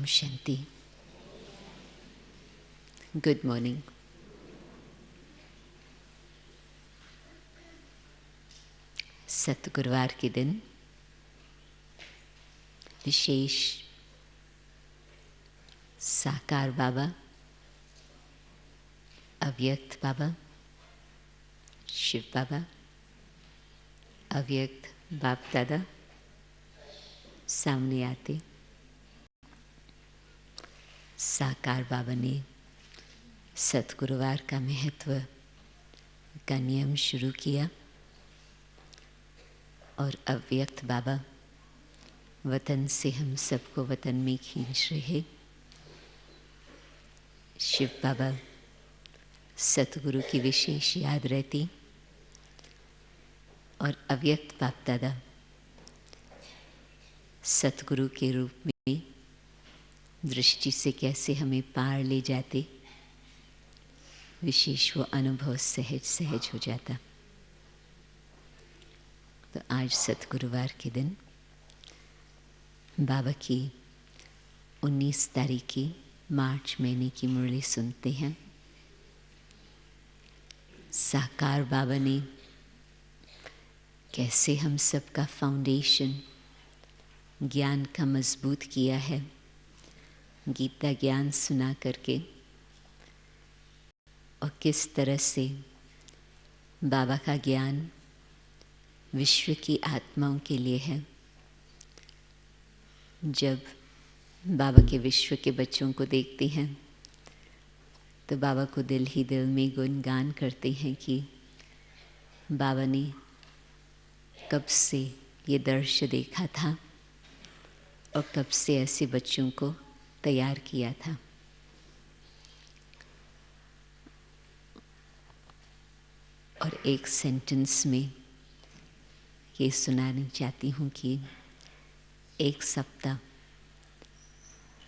शांति। Good morning. सतगुरुवार के दिन विशेष साकार बाबा, अव्यक्त बाबा, शिव बाबा, अव्यक्त बाप दादा सामने आते। साकार बाबा ने सतगुरुवार का महत्व का नियम शुरू किया और अव्यक्त बाबा वतन से हम सबको वतन में खींच रहे। शिव बाबा सतगुरु की विशेष याद रहती और अव्यक्त बाप दादा सतगुरु के रूप में दृष्टि से कैसे हमें पार ले जाते, विशेष वो अनुभव सहज सहज हो जाता। तो आज सतगुरुवार के दिन बाबा की 19 तारीख की मार्च महीने की मुरली सुनते हैं। साकार बाबा ने कैसे हम सबका फाउंडेशन ज्ञान का मजबूत किया है, गीता ज्ञान सुना करके, और किस तरह से बाबा का ज्ञान विश्व की आत्माओं के लिए है। जब बाबा के विश्व के बच्चों को देखते हैं तो बाबा को दिल ही दिल में गुणगान करते हैं कि बाबा ने कब से ये दृश्य देखा था और कब से ऐसे बच्चों को तैयार किया था। और एक सेंटेंस में ये सुनाना चाहती हूँ कि एक सप्ताह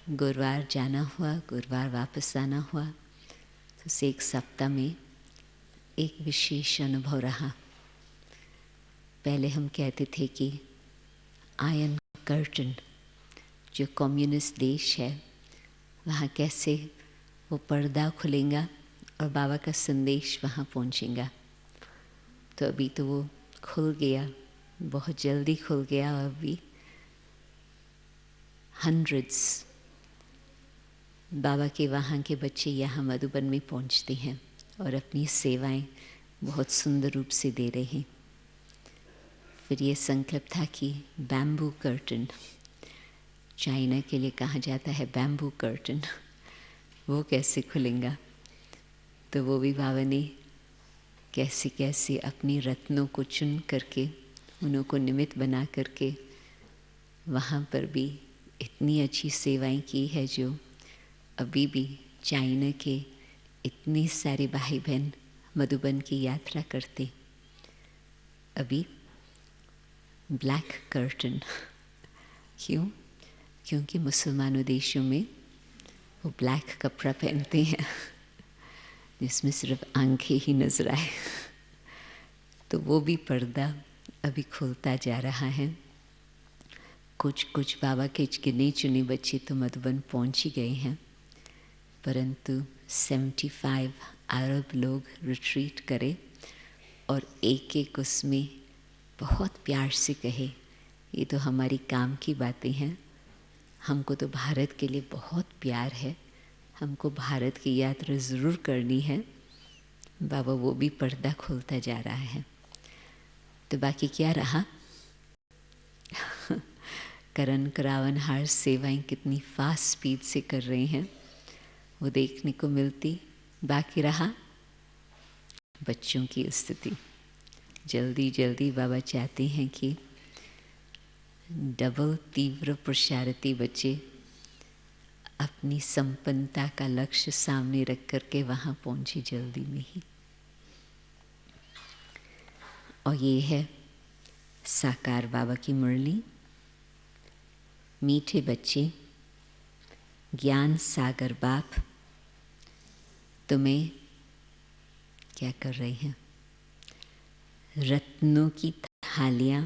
गुरुवार जाना हुआ, गुरुवार वापस आना हुआ, तो उस एक सप्ताह में एक विशेष अनुभव रहा। पहले हम कहते थे कि आयरन कर्टन, जो कम्युनिस्ट देश है, वहाँ कैसे वो पर्दा खुलेगा और बाबा का संदेश वहाँ पहुँचेगा। तो अभी तो वो खुल गया, बहुत जल्दी खुल गया, और अभी हंड्रेड्स बाबा के वहाँ के बच्चे यहाँ मधुबन में पहुँचते हैं और अपनी सेवाएं बहुत सुंदर रूप से दे रहे हैं। फिर ये संकल्प था कि बैम्बू कर्टन, चाइना के लिए कहा जाता है बैम्बू कर्टन, वो कैसे खुलेगा। तो वो भी बाबा ने कैसे कैसे अपनी रत्नों को चुन करके, उन्हों को निमित्त बना करके वहाँ पर भी इतनी अच्छी सेवाएं की है, जो अभी भी चाइना के इतने सारे भाई बहन मधुबन की यात्रा करते। अभी ब्लैक कर्टन क्यों? क्योंकि मुसलमानों देशों में वो ब्लैक कपड़ा पहनते हैं जिसमें सिर्फ आंखें ही नजर आए। तो वो भी पर्दा अभी खुलता जा रहा है। कुछ बाबा के गिने चुने बच्चे तो मधुबन पहुंच ही गए हैं, परंतु 75 अरब लोग रिट्रीट करे और एक एक उसमें बहुत प्यार से कहे, ये तो हमारी काम की बातें हैं, हमको तो भारत के लिए बहुत प्यार है, हमको भारत की यात्रा ज़रूर करनी है। बाबा वो भी पर्दा खोलता जा रहा है। तो बाकी क्या रहा? करण करावन हार सेवाएं कितनी फास्ट स्पीड से कर रहे हैं, वो देखने को मिलती। बाकी रहा बच्चों की स्थिति। जल्दी जल्दी बाबा चाहते हैं कि डबल तीव्र पुरुषार्थी बच्चे अपनी संपन्नता का लक्ष्य सामने रख करके वहाँ पहुँचे जल्दी में ही। और ये है साकार बाबा की मुरली। मीठे बच्चे, ज्ञान सागर बाप तुम्हें क्या कर रहे हैं? रत्नों की थालियाँ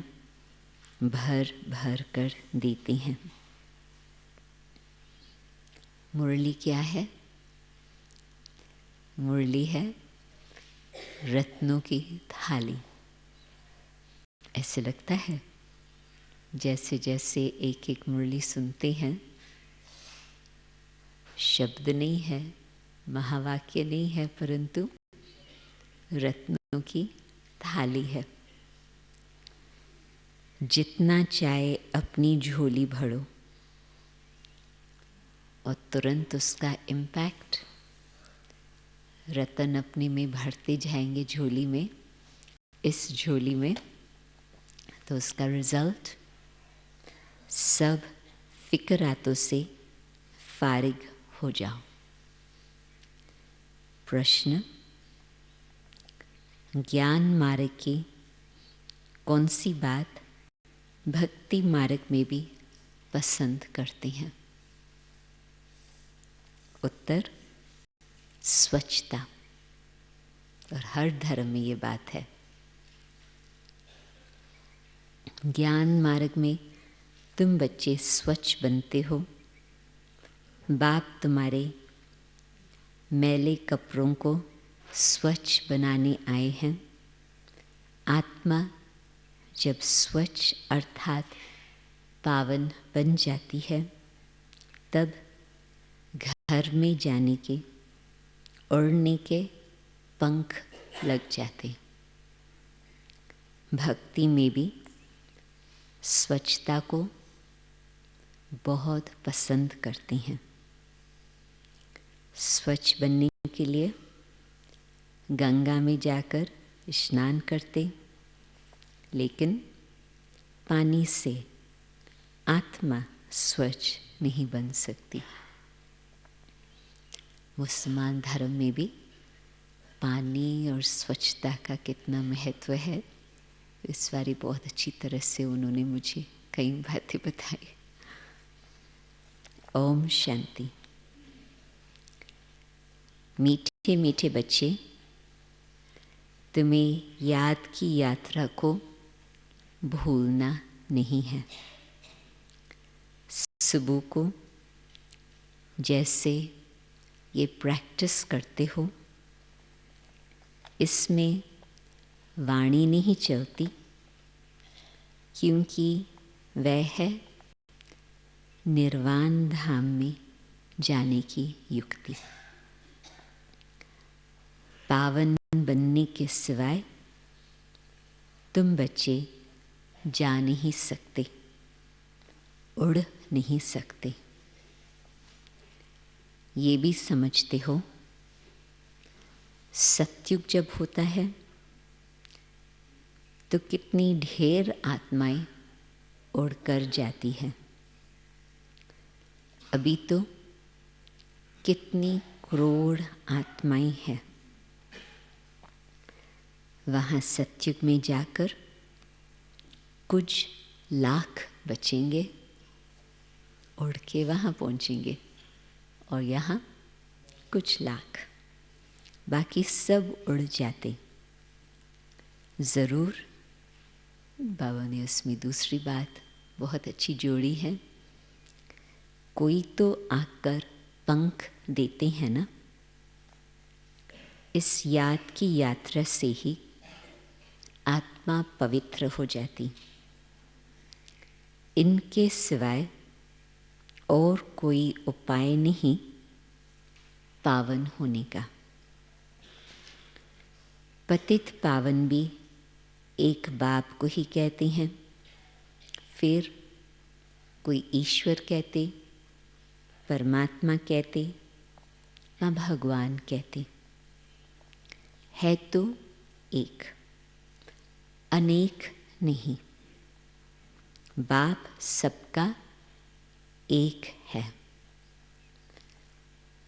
भर भर कर देते हैं। मुरली क्या है? मुरली है रत्नों की थाली। ऐसे लगता है जैसे जैसे एक एक मुरली सुनते हैं, शब्द नहीं है, महावाक्य नहीं है, परंतु रत्नों की थाली है। जितना चाहे अपनी झोली भरो और तुरंत उसका इम्पैक्ट रतन अपने में भरते जाएंगे झोली में, इस झोली में, तो उसका रिजल्ट सब फिक्रातों से फारिग हो जाओ। प्रश्न, ज्ञान मार्ग की कौन सी बात भक्ति मार्ग में भी पसंद करते हैं? उत्तर, स्वच्छता। और हर धर्म में ये बात है। ज्ञान मार्ग में तुम बच्चे स्वच्छ बनते हो। बाप तुम्हारे मैले कपड़ों को स्वच्छ बनाने आए हैं। आत्मा जब स्वच्छ अर्थात पावन बन जाती है, तब घर में जाने के, उड़ने के पंख लग जाते। भक्ति में भी स्वच्छता को बहुत पसंद करते हैं। स्वच्छ बनने के लिए गंगा में जाकर स्नान करते, लेकिन पानी से आत्मा स्वच्छ नहीं बन सकती। मुसलमान धर्म में भी पानी और स्वच्छता का कितना महत्व है, इस बारी बहुत अच्छी तरह से उन्होंने मुझे कई बातें बताई। ओम शांति। मीठे मीठे बच्चे, तुम्हें याद की यात्रा को भूलना नहीं है। सुबह को जैसे ये प्रैक्टिस करते हो, इसमें वाणी नहीं चलती, क्योंकि वह है निर्वाण धाम में जाने की युक्ति। पावन बनने के सिवाय तुम बच्चे जा नहीं सकते, उड़ नहीं सकते। ये भी समझते हो, सतयुग जब होता है तो कितनी ढेर आत्माएं उड़कर जाती हैं। अभी तो कितनी करोड़ आत्माएं हैं। वहाँ सतयुग में जाकर कुछ लाख बचेंगे, उड़ के वहाँ पहुँचेंगे, और यहाँ कुछ लाख, बाकी सब उड़ जाते। ज़रूर बाबा ने उसमें दूसरी बात बहुत अच्छी जोड़ी है, कोई तो आकर पंख देते हैं ना। इस याद की यात्रा से ही आत्मा पवित्र हो जाती। इनके सिवाय और कोई उपाय नहीं पावन होने का। पतित पावन भी एक बाप को ही कहते हैं, फिर कोई ईश्वर कहते, परमात्मा कहते या भगवान कहते। है तो एक, अनेक नहीं। बाप सबका एक है।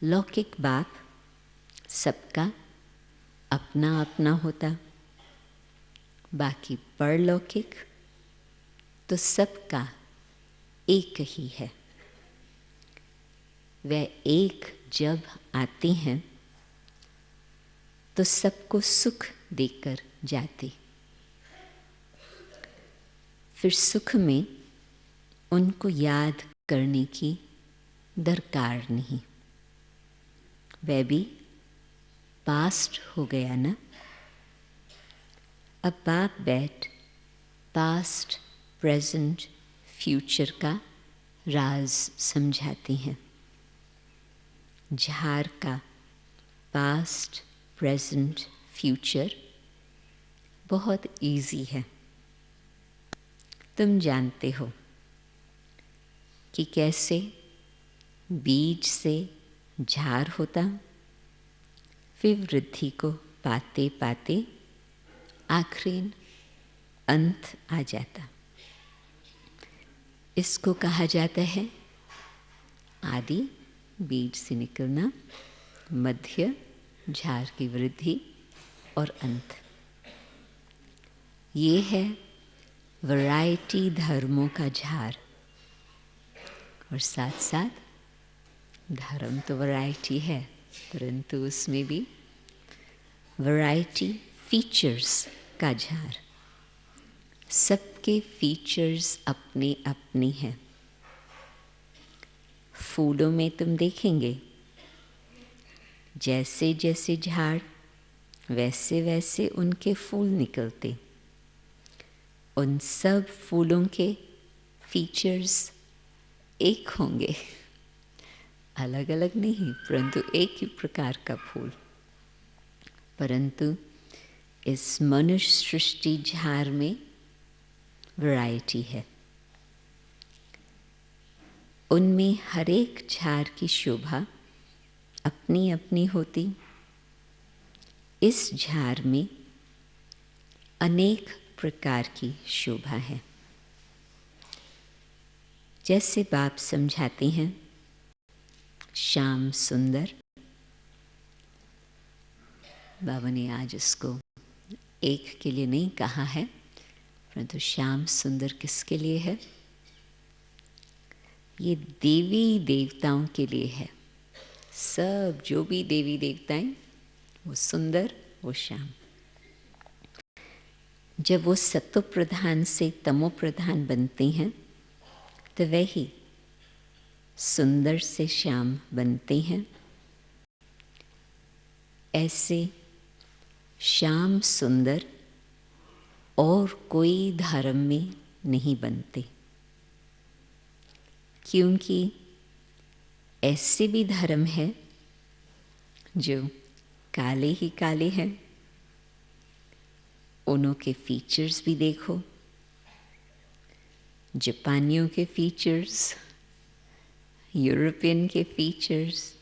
लौकिक बाप सबका अपना अपना होता, बाकी परलौकिक तो सबका एक ही है। वह एक जब आते हैं तो सबको सुख देकर जाते, फिर सुख में उनको याद करने की दरकार नहीं। वह भी पास्ट हो गया ना। अब बाप बैठ पास्ट, प्रेजेंट, फ्यूचर का राज समझाती हैं। झार का पास्ट, प्रेजेंट, फ्यूचर बहुत इजी है। तुम जानते हो कि कैसे बीज से झार होता, फिर वृद्धि को पाते पाते आखिरी अंत आ जाता। इसको कहा जाता है आदि, बीज से निकलना, मध्य, झार की वृद्धि और अंत। ये है वैरायटी धर्मों का झार। और साथ साथ धर्म तो वैरायटी है, परंतु उसमें भी वैरायटी फीचर्स का झार। सबके फीचर्स अपने अपने हैं। फूलों में तुम देखेंगे जैसे जैसे झाड़ वैसे वैसे उनके फूल निकलते। उन सब फूलों के फीचर्स एक होंगे, अलग अलग नहीं, परंतु एक ही प्रकार का फूल। परंतु इस मनुष्य सृष्टि झार में वैरायटी है। उनमें हर एक झार की शोभा अपनी अपनी होती। इस झार में अनेक प्रकार की शोभा है। जैसे बाप समझाते हैं, श्याम सुंदर। बाबा ने आज इसको एक के लिए नहीं कहा है, परंतु श्याम सुंदर किसके लिए है? ये देवी देवताओं के लिए है। सब जो भी देवी देवताएं, वो सुंदर, वो श्याम। जब वो सत्व प्रधान से तमो प्रधान बनते हैं तो वही सुंदर से श्याम बनते हैं। ऐसे श्याम सुंदर और कोई धर्म में नहीं बनते, क्योंकि ऐसे भी धर्म है जो काले ही काले हैं। उनों के फीचर्स भी देखो, जापानियों के फीचर्स, यूरोपियन के फीचर्स,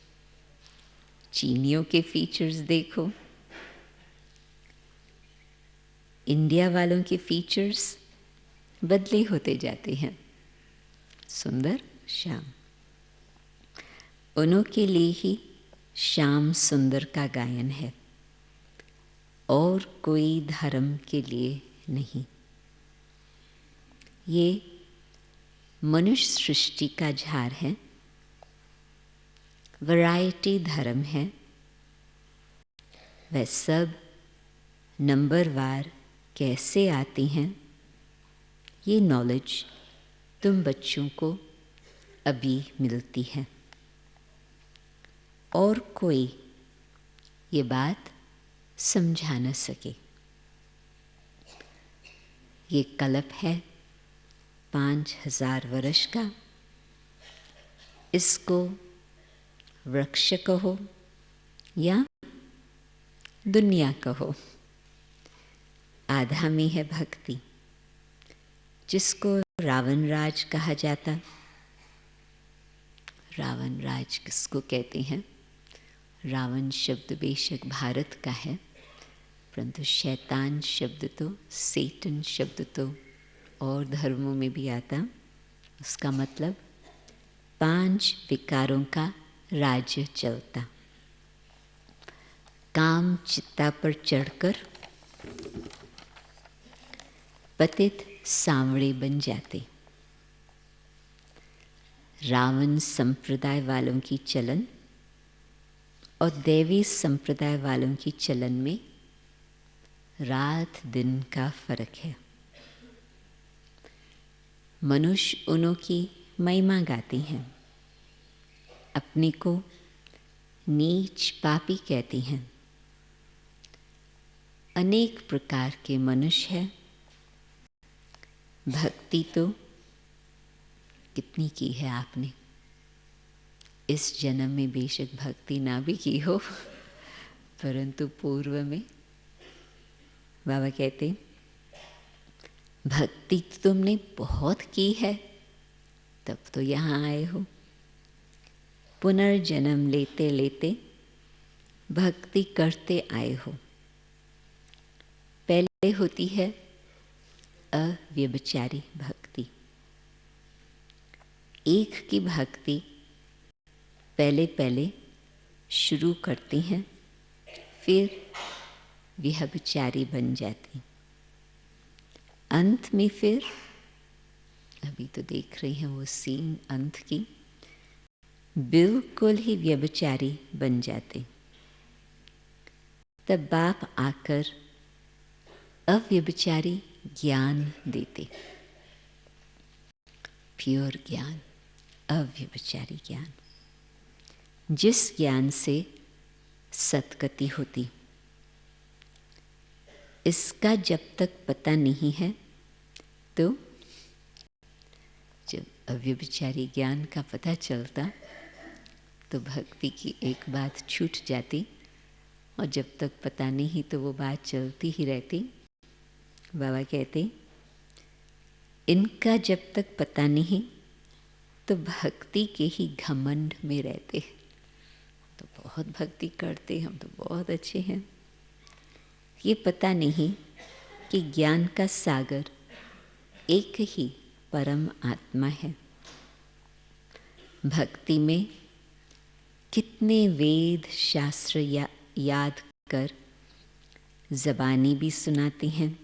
चीनियों के फीचर्स देखो, इंडिया वालों के फीचर्स बदले होते जाते हैं। सुंदर, श्याम। उनों के लिए ही श्याम सुंदर का गायन है, और कोई धर्म के लिए नहीं। ये मनुष्य सृष्टि का झार है, वैरायटी धर्म है। वह सब नंबरवार कैसे आती हैं, ये नॉलेज तुम बच्चों को अभी मिलती है, और कोई ये बात समझा न सके। ये कल्प है 5000 वर्ष का। इसको वृक्ष कहो या दुनिया कहो, आधा में है भक्ति, जिसको रावण राज कहा जाता। रावण राज किसको कहते हैं? रावण शब्द बेशक भारत का है, परंतु शैतान शब्द तो, सेटन शब्द तो और धर्मों में भी आता। उसका मतलब 5 विकारों का राज्य चलता। काम चित्ता पर चढ़कर पतित सांवड़े बन जाते। रावण संप्रदाय वालों की चलन और देवी संप्रदाय वालों की चलन में रात दिन का फर्क है। मनुष्य उनों की महिमा गाते हैं, अपने को नीच पापी कहती हैं। अनेक प्रकार के मनुष्य हैं। भक्ति तो कितनी की है आपने। इस जन्म में बेशक भक्ति ना भी की हो, परंतु पूर्व में बाबा कहते भक्ति तो तुमने बहुत की है, तब तो यहाँ आए हो। पुनर्जन्म लेते लेते भक्ति करते आए हो। पहले होती है अव्यभिचारी भक्ति। एक की भक्ति पहले पहले शुरू करती हैं, फिर व्यभिचारी बन जाती। अंत में फिर अभी तो देख रही हैं वो सीन अंत की, बिल्कुल ही व्यभिचारी बन जाते। तब बाप आकर अव्यभिचारी ज्ञान देते, प्योर ज्ञान, अव्यभिचारी ज्ञान, जिस ज्ञान से सतगति होती। इसका जब तक पता नहीं है, तो जब अव्यभिचारी ज्ञान का पता चलता तो भक्ति की एक बात छूट जाती, और जब तक पता नहीं तो वो बात चलती ही रहती। बाबा कहते इनका जब तक पता नहीं तो भक्ति के ही घमंड में रहते। तो बहुत भक्ति करते, हम तो बहुत अच्छे हैं। ये पता नहीं कि ज्ञान का सागर एक ही परम आत्मा है। भक्ति में कितने वेद शास्त्र याद कर ज़बानी भी सुनाते हैं,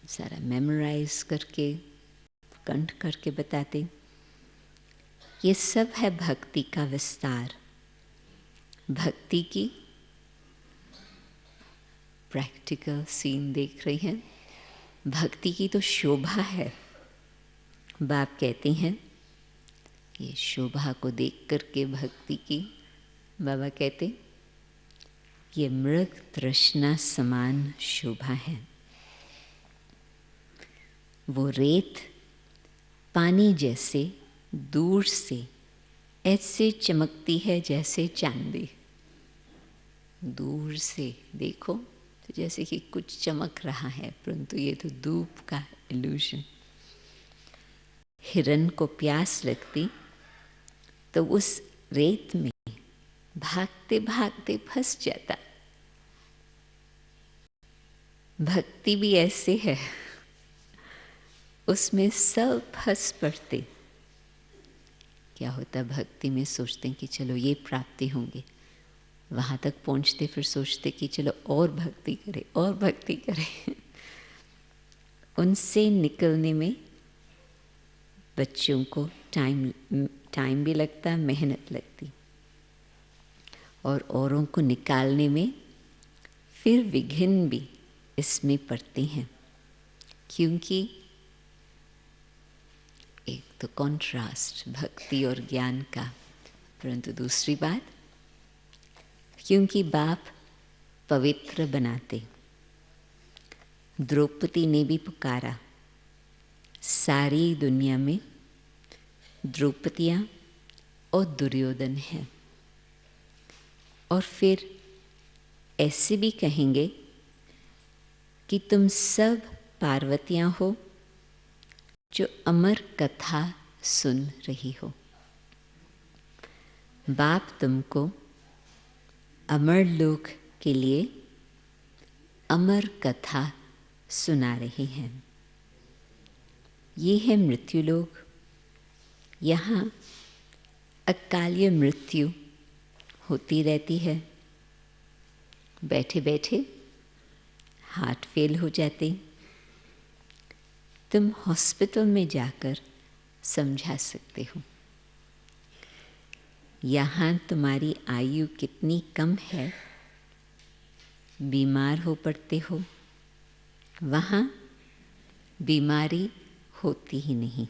सारा मेमोराइज करके कंठ करके बताते। ये सब है भक्ति का विस्तार। भक्ति की प्रैक्टिकल सीन देख रही हैं। भक्ति की तो शोभा है। बाप कहते हैं ये शोभा को देख करके भक्ति की, बाबा कहते ये मृग तृष्णा समान शोभा है। वो रेत पानी जैसे दूर से ऐसे चमकती है जैसे चांदी। दूर से देखो तो जैसे कि कुछ चमक रहा है, परंतु ये तो धूप का इल्यूशन। हिरन को प्यास लगती तो उस रेत में भागते भागते फंस जाता। भक्ति भी ऐसे है, उसमें सब फंस पड़ते। क्या होता भक्ति में, सोचते हैं कि चलो ये प्राप्ति होंगे, वहाँ तक पहुँचते फिर सोचते कि चलो और भक्ति करें और भक्ति करें। उनसे निकलने में बच्चों को टाइम भी लगता, मेहनत लगती, और औरों को निकालने में फिर विघ्न भी इसमें पड़ते हैं। क्योंकि एक तो कॉन्ट्रास्ट भक्ति और ज्ञान का, परंतु दूसरी बात क्योंकि बाप पवित्र बनाते। द्रौपदी ने भी पुकारा, सारी दुनिया में द्रौपदियाँ और दुर्योधन हैं, और फिर ऐसे भी कहेंगे कि तुम सब पार्वतियाँ हो जो अमर कथा सुन रही हो। बाप तुमको अमर लोक के लिए अमर कथा सुना रहे हैं। ये है मृत्यु लोक। यहाँ अकालीय मृत्यु होती रहती है। बैठे बैठे हार्ट फेल हो जाते, तुम हॉस्पिटल में जाकर समझा सकते हो। यहाँ तुम्हारी आयु कितनी कम है, बीमार हो पड़ते हो, वहाँ बीमारी होती ही नहीं।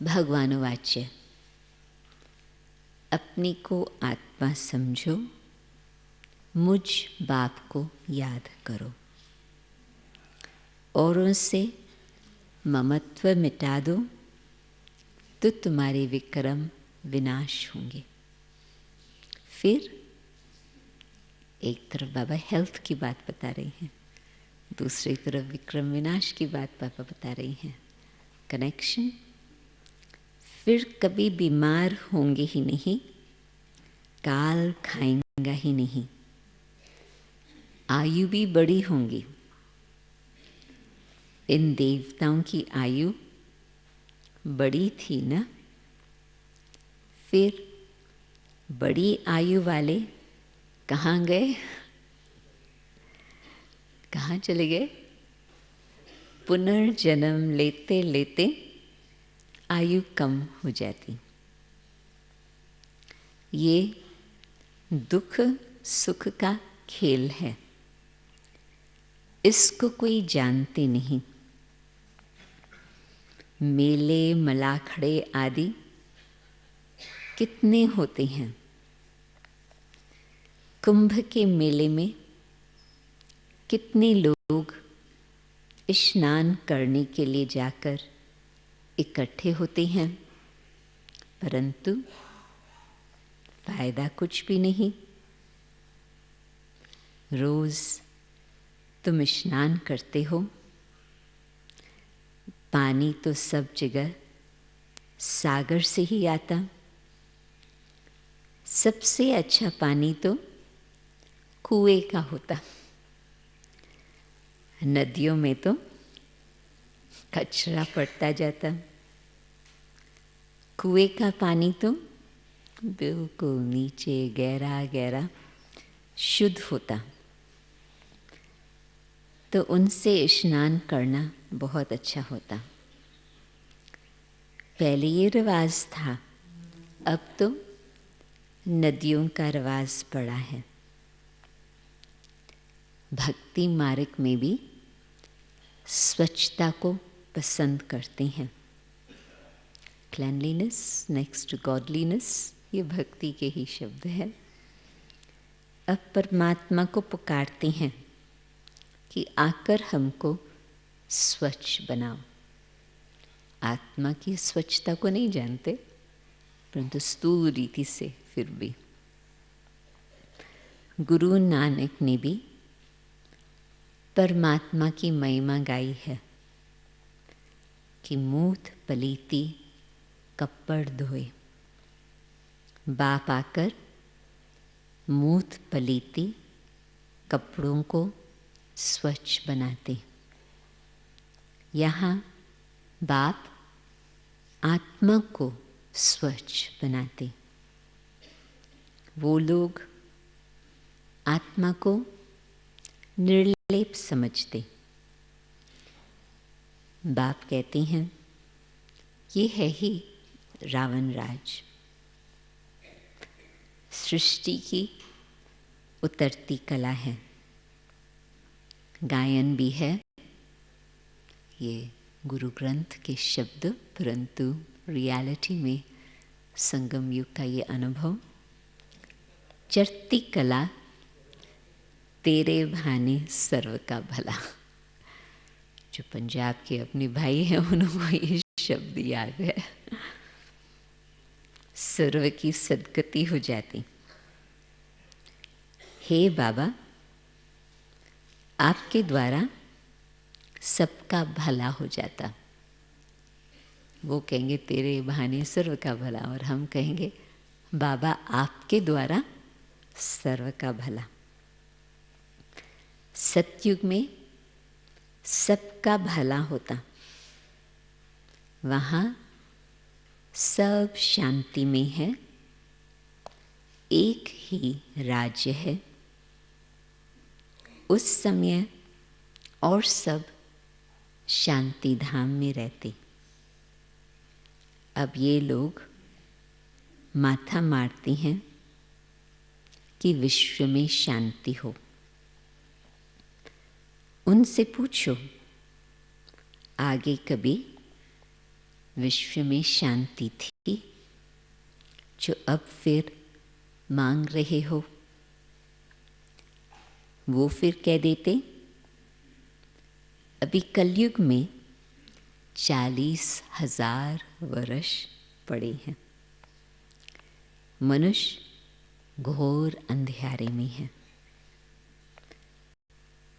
भगवान वाच्य अपने को आत्मा समझो, मुझ बाप को याद करो, औरों से ममत्व मिटा दो तो तुम्हारे विक्रम विनाश होंगे। फिर एक तरफ बाबा हेल्थ की बात बता रही हैं, दूसरी तरफ विक्रम विनाश की बात पापा बता रही हैं। कनेक्शन। फिर कभी बीमार होंगे ही नहीं, काल खाएंगा ही नहीं, आयु भी बड़ी होंगी। इन देवताओं की आयु बड़ी थी ना। फिर बड़ी आयु वाले कहाँ गए, कहाँ चले गए? पुनर्जन्म लेते लेते आयु कम हो जाती। ये दुख सुख का खेल है, इसको कोई जानते नहीं। मेले मलाखड़े आदि कितने होते हैं। कुंभ के मेले में कितने लोग स्नान करने के लिए जाकर इकट्ठे होते हैं, परंतु फायदा कुछ भी नहीं। रोज तुम स्नान करते हो, पानी तो सब जगह सागर से ही आता। सबसे अच्छा पानी तो कुएं का होता, नदियों में तो कचरा पड़ता जाता। कुएं का पानी तो बिल्कुल नीचे गहरा गहरा शुद्ध होता। तो उनसे स्नान करना बहुत अच्छा होता। पहले ये रिवाज था, अब तो नदियों का रिवाज पड़ा है। भक्ति मार्ग में भी स्वच्छता को पसंद करते हैं। क्लैनलीनेस नेक्स्ट टू गॉडलीनेस, ये भक्ति के ही शब्द हैं। अब परमात्मा को पुकारते हैं कि आकर हमको स्वच्छ बनाओ। आत्मा की स्वच्छता को नहीं जानते, परंतु स्थूल रीति से फिर भी। गुरु नानक ने भी परमात्मा की महिमा गाई है कि मूठ पलीती कपड़ धोए। बाप आकर मूठ पलीती कपड़ों को स्वच्छ बनाते। यहाँ बाप आत्मा को स्वच्छ बनाते। वो लोग आत्मा को निर्लेप समझते। बाप कहते हैं ये है ही रावण राज। सृष्टि की उतरती कला है, गायन भी है, ये गुरु ग्रंथ के शब्द, परंतु रियलिटी में संगम युग का ये अनुभव। चढ़ती कला तेरे भाने सर्व का भला। जो पंजाब के अपने भाई हैं उनको ये शब्द याद है। सर्व की सदगति हो जाती। हे बाबा, आपके द्वारा सबका भला हो जाता। वो कहेंगे तेरे बहाने सर्व का भला, और हम कहेंगे बाबा आपके द्वारा सर्व का भला। सतयुग में सबका भला होता, वहाँ सब शांति में है, एक ही राज्य है। उस समय और सब शांति धाम में रहते। अब ये लोग माथा मारते हैं कि विश्व में शांति हो। उनसे पूछो आगे कभी विश्व में शांति थी? जो अब फिर मांग रहे हो, वो फिर कह देते, अभी कलयुग में 40,000 वर्ष पड़े हैं। मनुष्य घोर अंधियारे में है।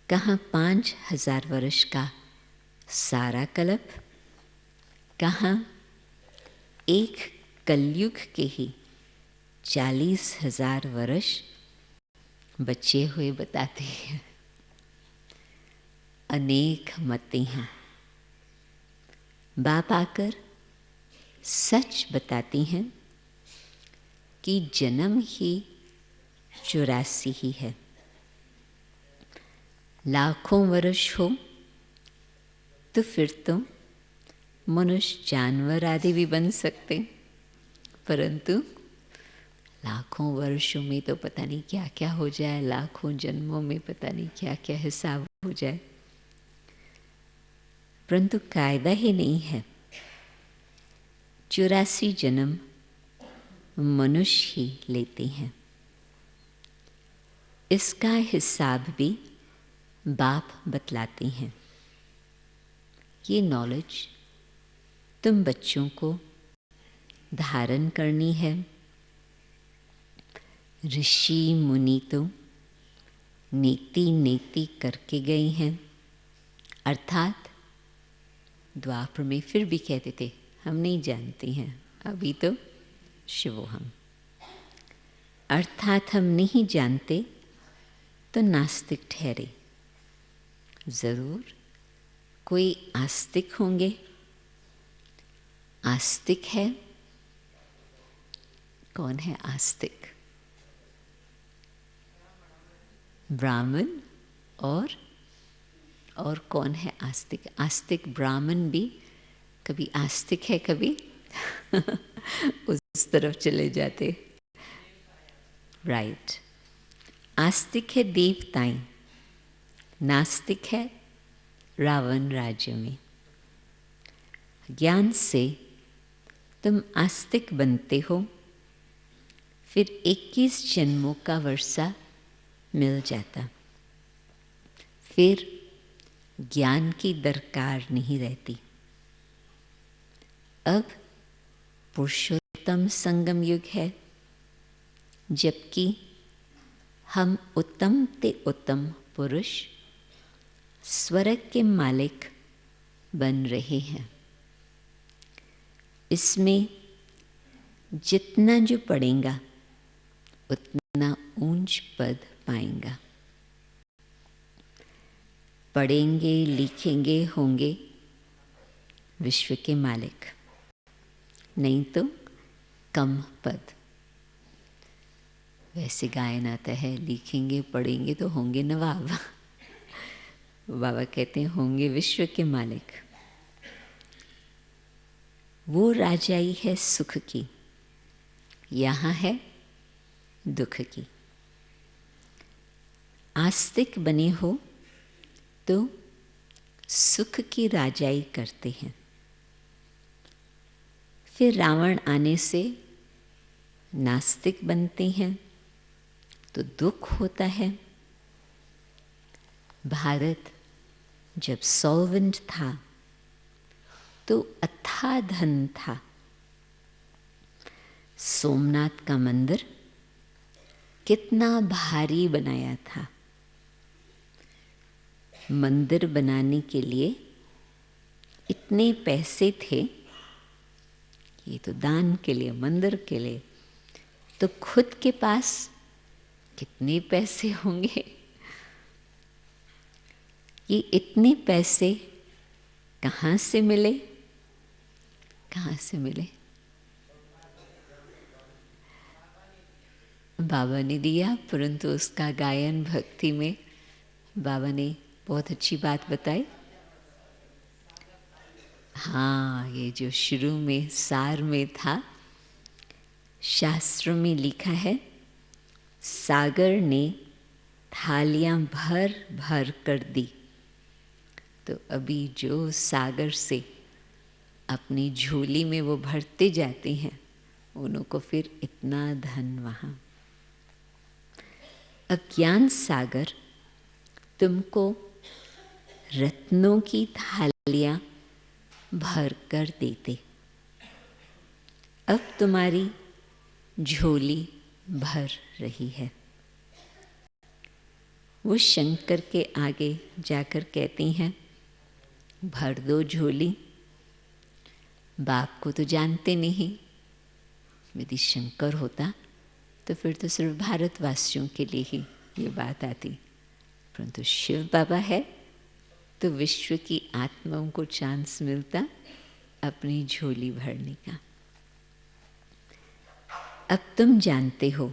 कहाँ 5,000 वर्ष का सारा कल्प, कहाँ एक कलयुग के ही 40,000 वर्ष बचे हुए बताते हैं। अनेक मतें हैं। बाप आकर सच बताती हैं कि जन्म ही 84 ही है। लाखों वर्ष हो तो फिर तो मनुष्य जानवर आदि भी बन सकते, परंतु लाखों वर्षों में तो पता नहीं क्या क्या हो जाए, लाखों जन्मों में पता नहीं क्या क्या हिसाब हो जाए। परंतु कायदा ही नहीं है। 84 जन्म मनुष्य ही लेते हैं। इसका हिसाब भी बाप बतलाते हैं। ये नॉलेज तुम बच्चों को धारण करनी है। ऋषि मुनि तो नीति नीति करके गए हैं, अर्थात द्वापर में फिर भी कहते थे हम नहीं जानते हैं, अभी तो शिवोहम, अर्थात हम नहीं जानते तो नास्तिक ठहरे। जरूर कोई आस्तिक होंगे। आस्तिक है, कौन है आस्तिक? ब्राह्मण और कौन है आस्तिक? आस्तिक ब्राह्मण भी कभी आस्तिक है, कभी उस तरफ चले जाते। राइट। आस्तिक है देवताएं, नास्तिक है रावण राज्य में। ज्ञान से तुम आस्तिक बनते हो, फिर 21 जन्मों का वर्षा मिल जाता, फिर ज्ञान की दरकार नहीं रहती। अब पुरुषोत्तम संगम युग है, जबकि हम उत्तम ते उत्तम पुरुष स्वर्ग के मालिक बन रहे हैं। इसमें जितना जो पढ़ेगा उतना ऊंच पद पाएगा। पढ़ेंगे लिखेंगे होंगे विश्व के मालिक, नहीं तो कम पद। वैसे गायन आता है, लिखेंगे पढ़ेंगे तो होंगे नवाब। बाबा कहते हैं होंगे विश्व के मालिक। वो राजाई है सुख की, यहाँ है दुख की। आस्तिक बने हो तो सुख की राजाई करते हैं, फिर रावण आने से नास्तिक बनते हैं तो दुख होता है। भारत जब सॉल्वेंट था तो अथाह धन था। सोमनाथ का मंदिर कितना भारी बनाया था। मंदिर बनाने के लिए इतने पैसे थे, ये तो दान के लिए, मंदिर के लिए, तो खुद के पास कितने पैसे होंगे। ये इतने पैसे कहाँ से मिले? कहाँ से मिले? बाबा ने दिया, परंतु उसका गायन भक्ति में बाबा ने बहुत अच्छी बात बताई। हाँ, ये जो शुरू में सार में था, शास्त्रों में लिखा है, सागर ने थालियां भर भर कर दी। तो अभी जो सागर से अपनी झोली में वो भरते जाते हैं, उन्हों को फिर इतना धन वहाँ। अज्ञान सागर तुमको रत्नों की थालियाँ भर कर देते, अब तुम्हारी झोली भर रही है। वो शंकर के आगे जाकर कहती हैं, भर दो झोली। बाप को तो जानते नहीं, यदि शंकर होता तो फिर तो सिर्फ भारतवासियों के लिए ही ये बात आती, परंतु शिव बाबा है तो विश्व की आत्माओं को चांस मिलता अपनी झोली भरने का। अब तुम जानते हो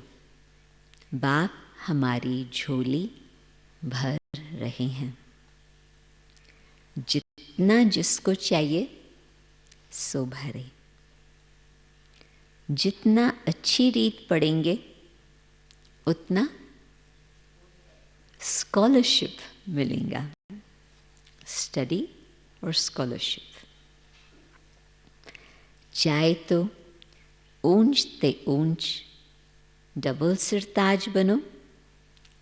बाप हमारी झोली भर रहे हैं। जितना जिसको चाहिए सो भरे, जितना अच्छी रीत पढ़ेंगे उतना स्कॉलरशिप मिलेगा, स्टडी और स्कॉलरशिप। चाहे तो ऊंच ते ऊंच डबल सिरताज बनो,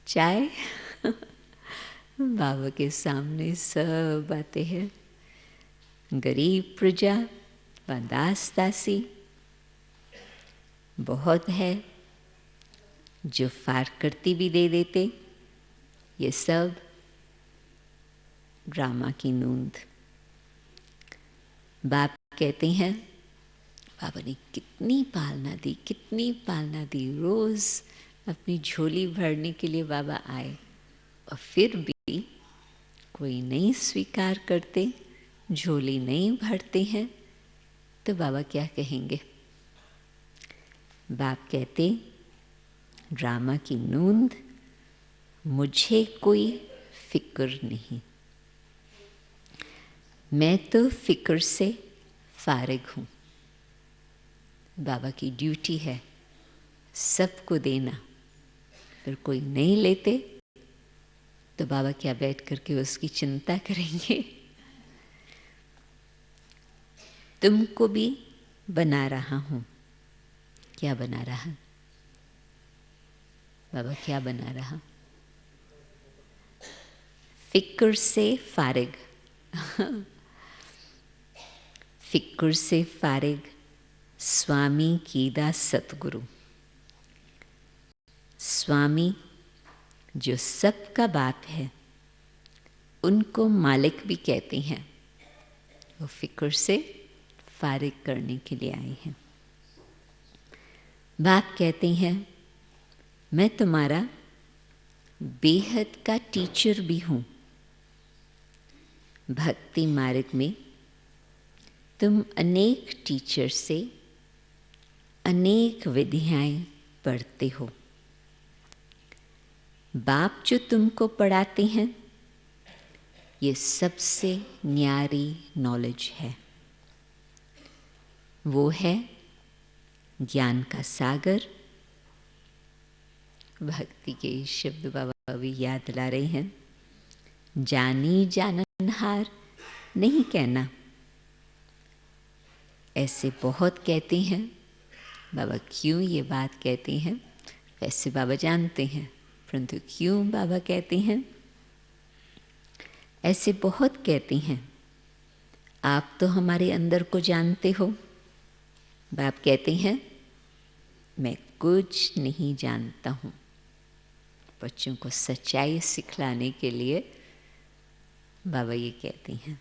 चाहे बाबा के सामने सब बातें हैं, गरीब प्रजा व दास दासी बहुत है, जो फारकती भी दे देते, ये सब ड्रामा की नूंद। बाप कहते हैं बाबा ने कितनी पालना दी, कितनी पालना दी, रोज अपनी झोली भरने के लिए बाबा आए और फिर भी कोई नहीं स्वीकार करते, झोली नहीं भरते हैं, तो बाबा क्या कहेंगे? बाप कहते ड्रामा की नूंद, मुझे कोई फिक्र नहीं, मैं तो फिक्र से फारिग हूँ। बाबा की ड्यूटी है सबको देना, फिर कोई नहीं लेते तो बाबा क्या बैठ करके उसकी चिंता करेंगे? तुमको भी बना रहा हूँ। क्या बना रहा बाबा? क्या बना रहा? फिक्र से फारिग फिक्र से फारिग स्वामी कीदा सतगुरु। स्वामी जो सबका बाप है, उनको मालिक भी कहते हैं। वो फिक्र से फारिग करने के लिए आए हैं। बाप कहते हैं मैं तुम्हारा बेहद का टीचर भी हूँ। भक्ति मार्ग में तुम अनेक टीचर से अनेक विधियाएं पढ़ते हो। बाप जो तुमको पढ़ाते हैं ये सबसे न्यारी नॉलेज है। वो है ज्ञान का सागर। भक्ति के शब्द बाबा भी याद दिला रहे हैं। जानी जाननहार नहीं कहना। ऐसे बहुत कहते हैं। बाबा क्यों ये बात कहते हैं? वैसे बाबा जानते हैं, परंतु क्यों बाबा कहते हैं? ऐसे बहुत कहते हैं। आप तो हमारे अंदर को जानते हो। बाप कहते हैं मैं कुछ नहीं जानता हूँ। बच्चों को सच्चाई सिखलाने के लिए बाबा ये कहते हैं।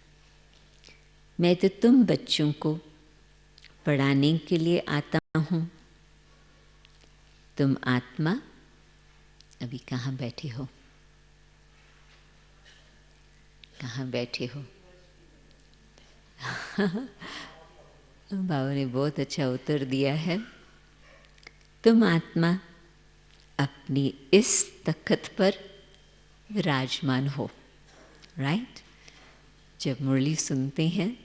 मैं तो तुम बच्चों को पढ़ाने के लिए आता हूँ। तुम आत्मा अभी कहाँ बैठे हो? कहाँ बैठे हो? बाबा ने बहुत अच्छा उत्तर दिया है। तुम आत्मा अपनी इस तख्त पर विराजमान हो। राइट? जब मुरली सुनते हैं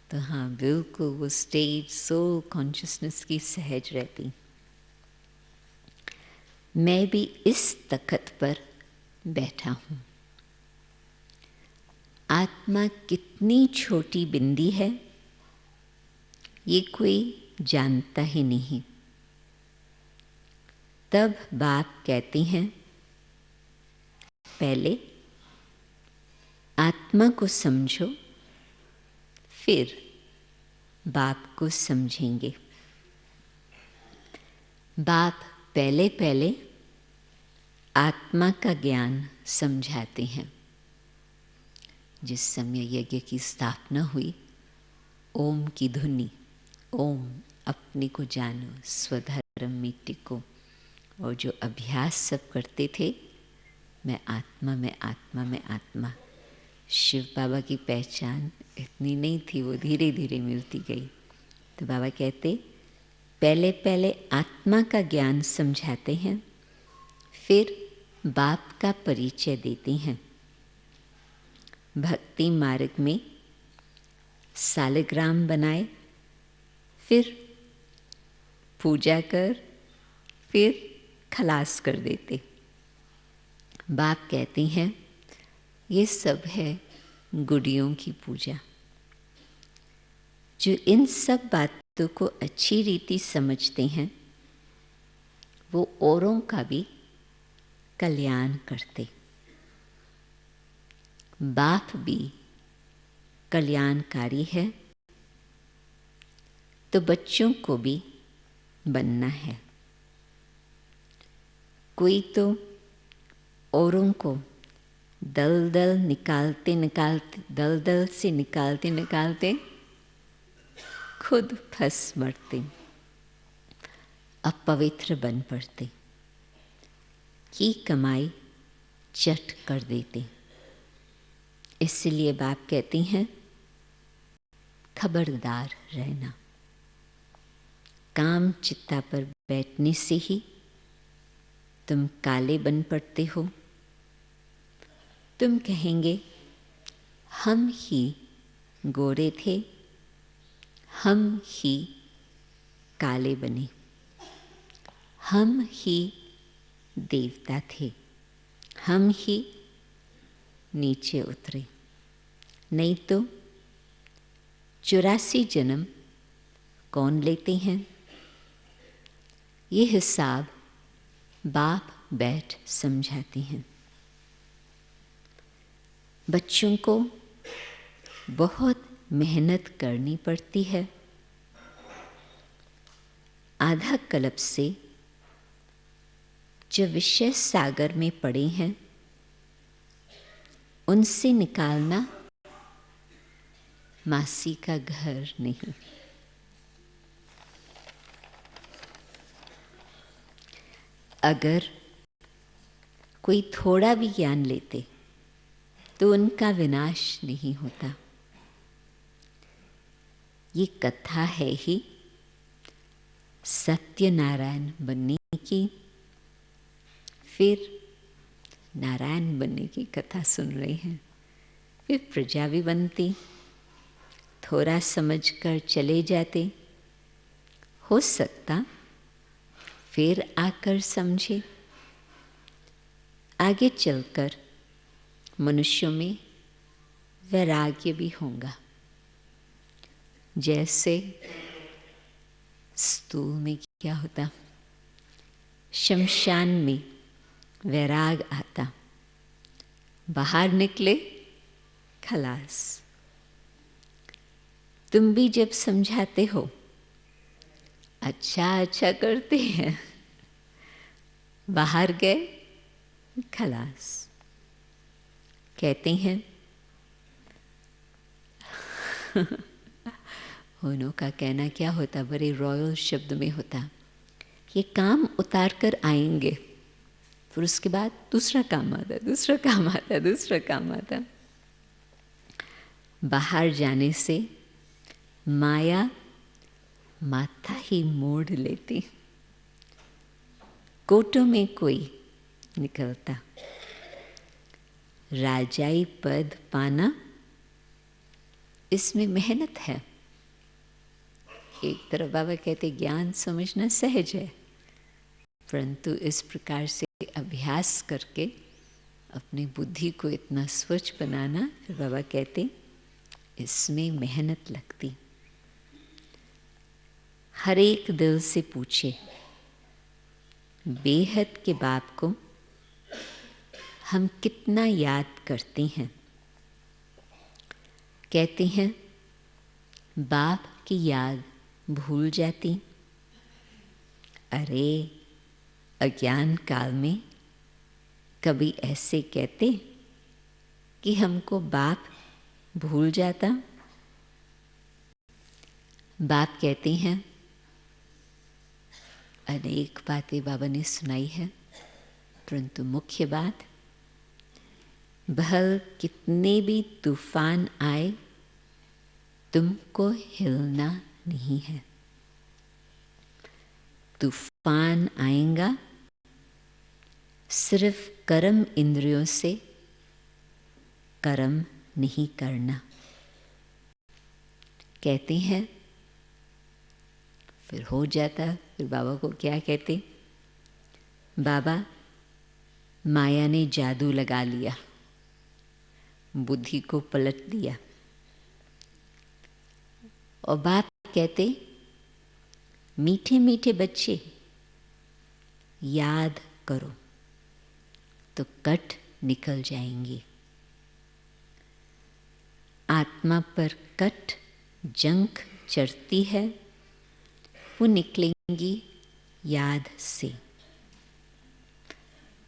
तो हाँ, बिल्कुल वो स्टेज सोल कॉन्शियसनेस की सहज रहती। मैं भी इस तख्त पर बैठा हूँ। आत्मा कितनी छोटी बिंदी है, ये कोई जानता ही नहीं। तब बाप कहते हैं, पहले आत्मा को समझो, फिर बाप को समझेंगे। बाप पहले पहले आत्मा का ज्ञान समझाते हैं। जिस समय यज्ञ की स्थापना हुई, ओम की ध्वनि, ओम अपने को जानो, स्वधर्म में टिको, और जो अभ्यास सब करते थे, मैं आत्मा, मैं आत्मा, मैं आत्मा। शिव बाबा की पहचान इतनी नहीं थी, वो धीरे धीरे मिलती गई। तो बाबा कहते, पहले पहले आत्मा का ज्ञान समझाते हैं, फिर बाप का परिचय देते हैं। भक्ति मार्ग में सालिग्राम बनाए, फिर पूजा कर, फिर खलास कर देते। बाप कहते हैं, ये सब है गुड़ियों की पूजा। जो इन सब बातों को अच्छी रीति समझते हैं, वो औरों का भी कल्याण करते। बाप भी कल्याणकारी है, तो बच्चों को भी बनना है। कोई तो औरों को दलदल निकालते निकालते, दलदल से निकालते निकालते खुद फंस मरते, अपवित्र बन पड़ते, की कमाई चट कर देते। इसलिए बाप कहते हैं, खबरदार रहना। काम चित्ता पर बैठने से ही तुम काले बन पड़ते हो। तुम कहेंगे, हम ही गोरे थे, हम ही काले बने, हम ही देवता थे, हम ही नीचे उतरे। नहीं तो 84 जन्म कौन लेते हैं? ये हिसाब बाप बैठ समझाते हैं। बच्चों को बहुत मेहनत करनी पड़ती है। आधा कल्प से जो विषय सागर में पड़े हैं, उनसे निकालना मासी का घर नहीं। अगर कोई थोड़ा भी ज्ञान लेते तो उनका विनाश नहीं होता। ये कथा है ही सत्यनारायण बनने की। फिर नारायण बनने की कथा सुन रहे हैं, फिर प्रजा भी बनती, थोड़ा समझकर चले जाते। हो सकता फिर आकर समझे। आगे चलकर मनुष्यों में वैराग्य भी होगा। जैसे स्तूल में क्या होता, शमशान में वैराग आता, बाहर निकले खलास। तुम भी जब समझाते हो, अच्छा अच्छा करते हैं, बाहर गए खलास। कहते हैं उन्हों का कहना क्या होता, बड़े रॉयल शब्द में होता, ये काम उतार कर आएंगे, फिर उसके बाद दूसरा काम आता, दूसरा काम आता, दूसरा काम आता। बाहर जाने से माया माथा ही मोड़ लेती। कोटों में कोई निकलता, राजाई पद पाना, इसमें मेहनत है। एक तरफ बाबा कहते ज्ञान समझना सहज है, परंतु इस प्रकार से अभ्यास करके अपनी बुद्धि को इतना स्वच्छ बनाना, फिर बाबा कहते इसमें मेहनत लगती। हर एक दिल से पूछे, बेहद के बाप को हम कितना याद करते हैं। कहते हैं बाप की याद भूल जाती। अरे अज्ञान काल में कभी ऐसे कहते कि हमको बाप भूल जाता। बाप कहते हैं, अनेक बातें बाबा ने सुनाई है, परंतु मुख्य बात, भल कितने भी तूफान आए तुमको हिलना नहीं है। तूफान आएगा, सिर्फ कर्म इंद्रियों से कर्म नहीं करना। कहते हैं फिर हो जाता। फिर बाबा को क्या कहते, बाबा माया ने जादू लगा लिया, बुद्धि को पलट दिया। और बाप कहते, मीठे मीठे बच्चे याद करो तो कट निकल जाएंगी। आत्मा पर कट जंक चढ़ती है, वो निकलेंगी याद से।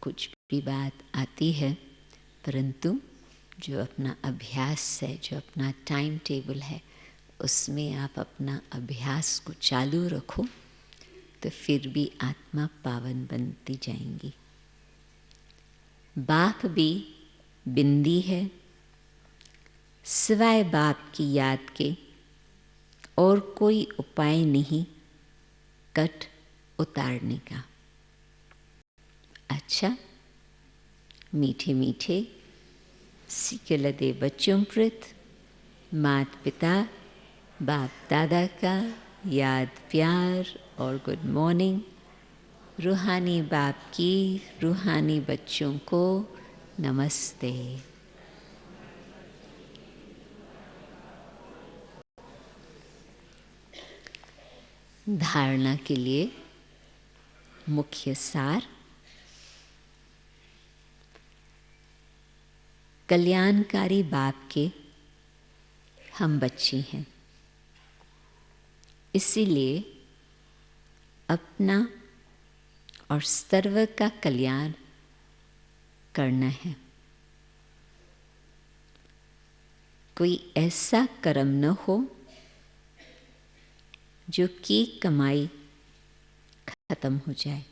कुछ भी बात आती है, परंतु जो अपना अभ्यास है, जो अपना टाइम टेबल है, उसमें आप अपना अभ्यास को चालू रखो तो फिर भी आत्मा पावन बनती जाएंगी। बाप भी बिंदी है, सिवाय बाप की याद के और कोई उपाय नहीं कट उतारने का। अच्छा, मीठे मीठे सिकलदे बच्चों प्रति माता पिता बाप दादा का याद प्यार और गुड मॉर्निंग। रूहानी बाप की रूहानी बच्चों को नमस्ते। धारणा के लिए मुख्य सार, कल्याणकारी बाप के हम बच्चे हैं, इसीलिए अपना और सर्व का कल्याण करना है। कोई ऐसा कर्म न हो जो की कमाई खत्म हो जाए,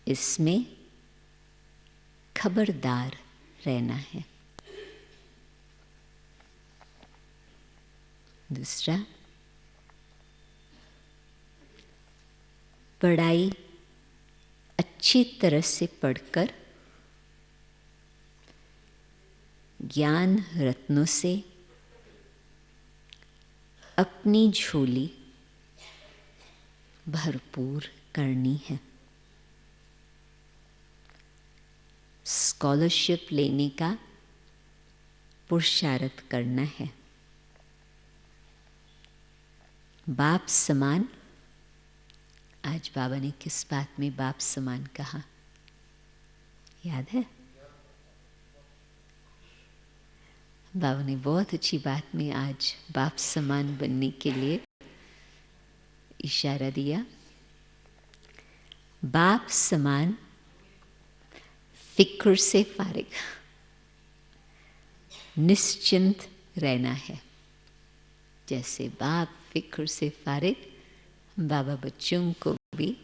इसमें खबरदार रहना है। दूसरा, पढ़ाई अच्छी तरह से पढ़कर ज्ञान रत्नों से अपनी झोली भरपूर करनी है। स्कॉलरशिप लेने का पुरुषार्थ करना है। बाप समान, आज बाबा ने किस बात में बाप समान कहा याद है? बाबा ने बहुत अच्छी बात में आज बाप समान बनने के लिए इशारा दिया। बाप समान फिक्र से फारिग, निश्चिंत रहना है। जैसे बाप फिक्र से फारिग, बाबा बच्चों को भी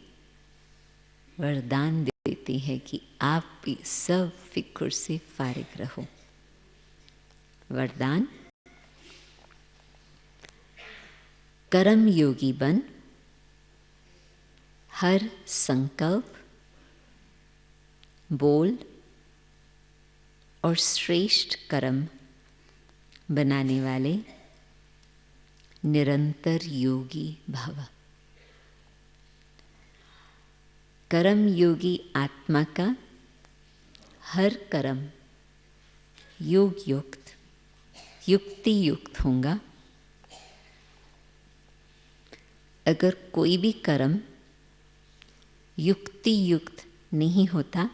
वरदान देती है कि आप भी सब फिक्र से फारिग रहो। वरदान, कर्म योगी बन, हर संकल्प, बोल और श्रेष्ठ कर्म बनाने वाले निरंतर योगी भव। कर्म योगी आत्मा का हर कर्म योग युक्त, युक्ति युक्त होगा। अगर कोई भी कर्म युक्ति युक्त नहीं होता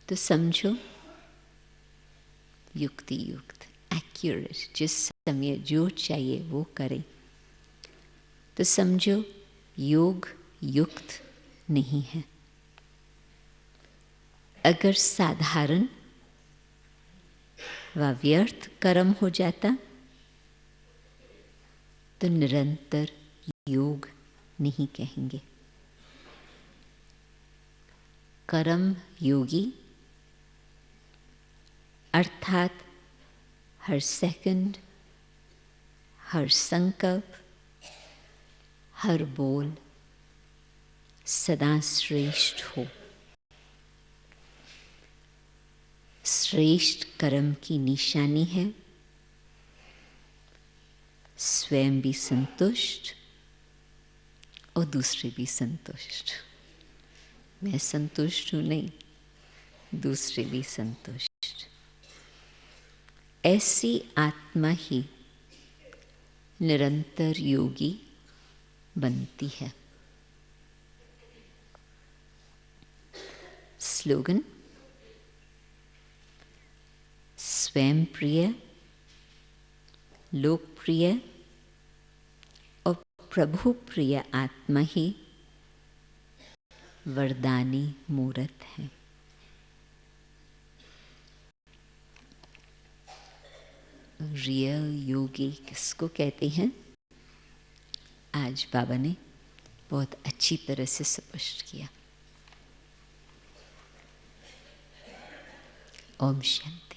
तो समझो युक्ति युक्त, एक्यूरेट, जिस समय जो चाहिए वो करें, तो समझो योग युक्त नहीं है। अगर साधारण व व्यर्थ कर्म हो जाता तो निरंतर योग नहीं कहेंगे। कर्म योगी अर्थात हर सेकंड, हर संकल्प, हर बोल सदा श्रेष्ठ हो। श्रेष्ठ कर्म की निशानी है स्वयं भी संतुष्ट और दूसरे भी संतुष्ट। मैं संतुष्ट हूँ नहीं, दूसरे भी संतुष्ट। ऐसी आत्मा ही निरंतर योगी बनती है। स्लोगन: स्वयं प्रिय, लोकप्रिय और प्रभु प्रिय आत्मा ही वरदानी मूर्त है। रियल योगी किसको कहते हैं, आज बाबा ने बहुत अच्छी तरह से स्पष्ट किया। ओम शांति।